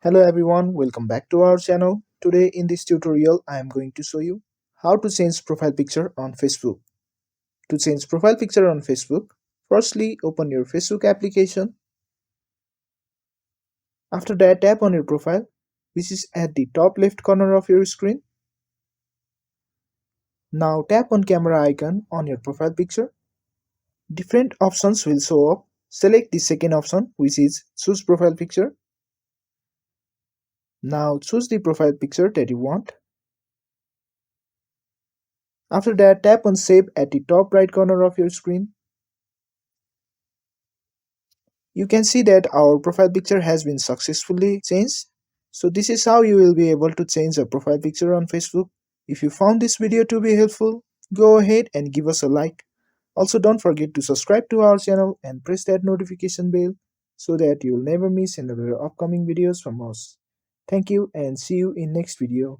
Hello everyone, welcome back to our channel. Today in this tutorial I am going to show you how to change profile picture on Facebook. To change profile picture on Facebook, firstly open your Facebook application. After that, tap on your profile, which is at the top left corner of your screen. Now tap on camera icon on your profile picture. Different options will show up. Select the second option, which is choose profile picture. Now choose the profile picture that you want. After that, tap on save at the top right corner of your screen. You can see that our profile picture has been successfully changed. So this is how you will be able to change a profile picture on Facebook. If you found this video to be helpful, go ahead and give us a like. Also, don't forget to subscribe to our channel and press that notification bell so that you'll never miss another upcoming videos from us. Thank you and see you in next video.